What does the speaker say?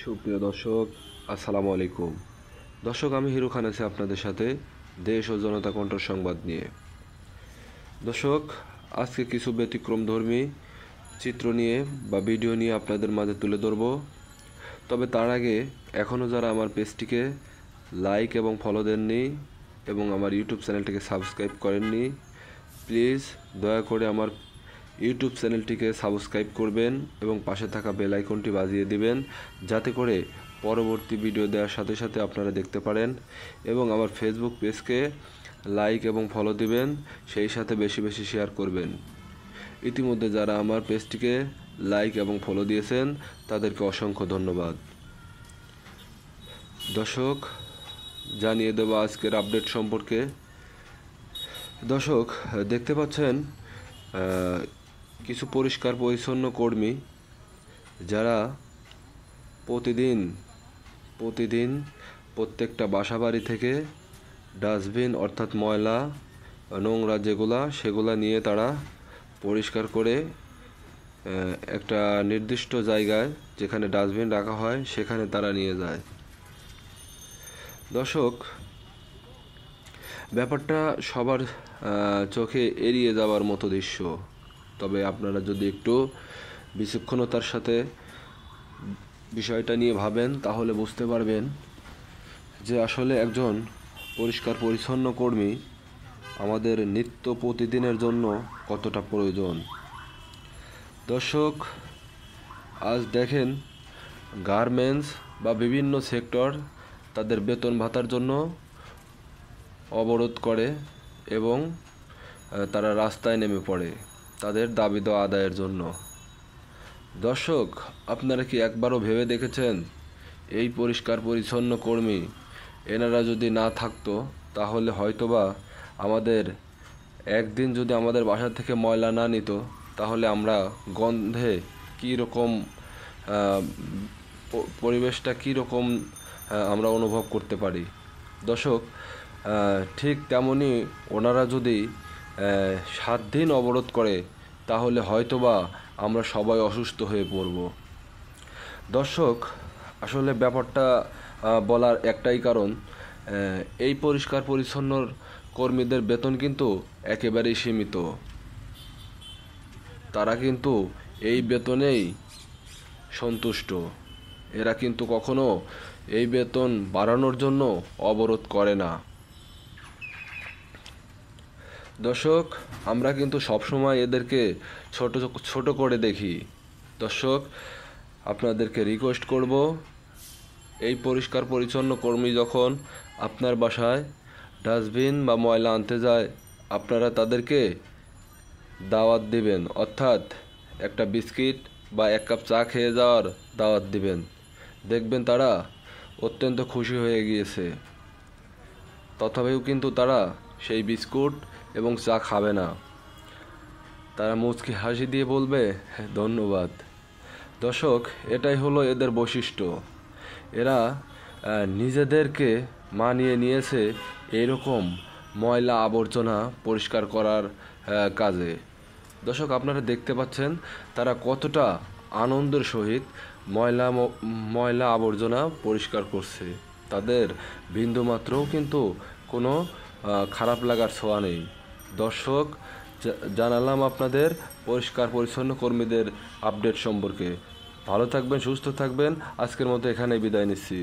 সুপ্রিয় দর্শক, আসসালামু আলাইকুম। দর্শক, আমি হিরু খান আছি আপনাদের সাথে দেশ ও জনতা কণ্ঠ সংবাদ নিয়ে। দর্শক, আজকে কিছু ব্যতিক্রমধর্মী চিত্র নিয়ে বা ভিডিও নিয়ে আপনাদের মাঝে তুলে ধরব। তবে তার আগে এখনও যারা আমার পেজটিকে লাইক এবং ফলো দেননি এবং আমার ইউটিউব চ্যানেলটিকে সাবস্ক্রাইব করেননি, প্লিজ দয়া করে আমার ইউটিউব চ্যানেলটিকে সাবস্ক্রাইব করবেন এবং পাশে থাকা বেল আইকনটি বাজিয়ে দিবেন, যাতে করে পরবর্তী ভিডিও দেওয়ার সাথে সাথে আপনারা দেখতে পারেন। এবং আমার ফেসবুক পেজকে লাইক এবং ফলো দিবেন, সেই সাথে বেশি বেশি শেয়ার করবেন। ইতিমধ্যে যারা আমার পেজটিকে লাইক এবং ফলো দিয়েছেন তাদেরকে অসংখ্য ধন্যবাদ। দর্শক, জানিয়ে দেব আজকের আপডেট সম্পর্কে। দর্শক, দেখতে পাচ্ছেন কিছু পরিষ্কার পরিচ্ছন্ন কর্মী যারা প্রতিদিন প্রত্যেকটা বাসাবাড়ি থেকে ডাস্টবিন অর্থাৎ ময়লা নোংরা সেগুলা নিয়ে তারা পরিষ্কার করে একটা নির্দিষ্ট জায়গায় যেখানে ডাস্টবিন রাখা হয় সেখানে তারা নিয়ে যায়। দর্শক, ব্যাপারটা সবার চোখে এড়িয়ে যাওয়ার মতো দৃশ্য। তবে আপনারা যদি একটু বিচক্ষণতার সাথে বিষয়টা নিয়ে ভাবেন তাহলে বুঝতে পারবেন যে আসলে একজন পরিষ্কার পরিচ্ছন্ন কর্মী আমাদের নিত্য প্রতিদিনের জন্য কতটা প্রয়োজন। দর্শক, আজ দেখেন গার্মেন্টস বা বিভিন্ন সেক্টর তাদের বেতন ভাতার জন্য অবরোধ করে এবং তারা রাস্তায় নেমে পড়ে তাদের দাবি দেওয়া আদায়ের জন্য। দর্শক, আপনারা কি একবারও ভেবে দেখেছেন এই পরিষ্কার পরিচ্ছন্ন কর্মী এনারা যদি না থাকতো তাহলে হয়তোবা আমাদের একদিন যদি আমাদের বাসা থেকে ময়লা না নিত তাহলে আমরা গন্ধে কীরকম পরিবেশটা কীরকম আমরা অনুভব করতে পারি। দর্শক, ঠিক তেমনি ওনারা যদি 7 দিন অবরোধ করে তাহলে হয়তোবা আমরা সবাই অসুস্থ হয়ে পড়ব। দর্শক, আসলে ব্যাপারটা বলার একটাই কারণ, এই পরিষ্কার পরিচ্ছন্ন কর্মীদের বেতন কিন্তু একেবারেই সীমিত। তারা কিন্তু এই বেতনেই সন্তুষ্ট। এরা কিন্তু কখনো এই বেতন বাড়ানোর জন্য অবরোধ করে না। দর্শক, আমরা কিন্তু সবসময় এদেরকে ছোট করে দেখি। দর্শক, আপনাদেরকে রিকোয়েস্ট করব, এই পরিষ্কার পরিচ্ছন্ন কর্মী যখন আপনার বাসায় ডাস্টবিন বা ময়লা আনতে যায় আপনারা তাদেরকে দাওয়াত দিবেন, অর্থাৎ একটা বিস্কিট বা 1 কাপ চা খেয়ে যাওয়ার দাওয়াত দিবেন। দেখবেন তারা অত্যন্ত খুশি হয়ে গিয়েছে। তথাপিও কিন্তু তারা সেই বিস্কুট এবং চা খাবে না। তারা মুচকি হাসি দিয়ে বলবে ধন্যবাদ। দর্শক, এটাই হলো এদের বৈশিষ্ট্য। এরা নিজেদেরকে মানিয়ে নিয়েছে এরকম ময়লা আবর্জনা পরিষ্কার করার কাজে। দর্শক, আপনারা দেখতে পাচ্ছেন তারা কতটা আনন্দের সহিত ময়লা আবর্জনা পরিষ্কার করছে। তাদের বিন্দুমাত্রও কিন্তু কোনো খারাপ লাগার ছোঁয়া নেই। দর্শক, জানালাম আপনাদের পরিষ্কার পরিচ্ছন্ন কর্মীদের আপডেট সম্পর্কে। ভালো থাকবেন, সুস্থ থাকবেন। আজকের মতো এখানেই বিদায় নিচ্ছি।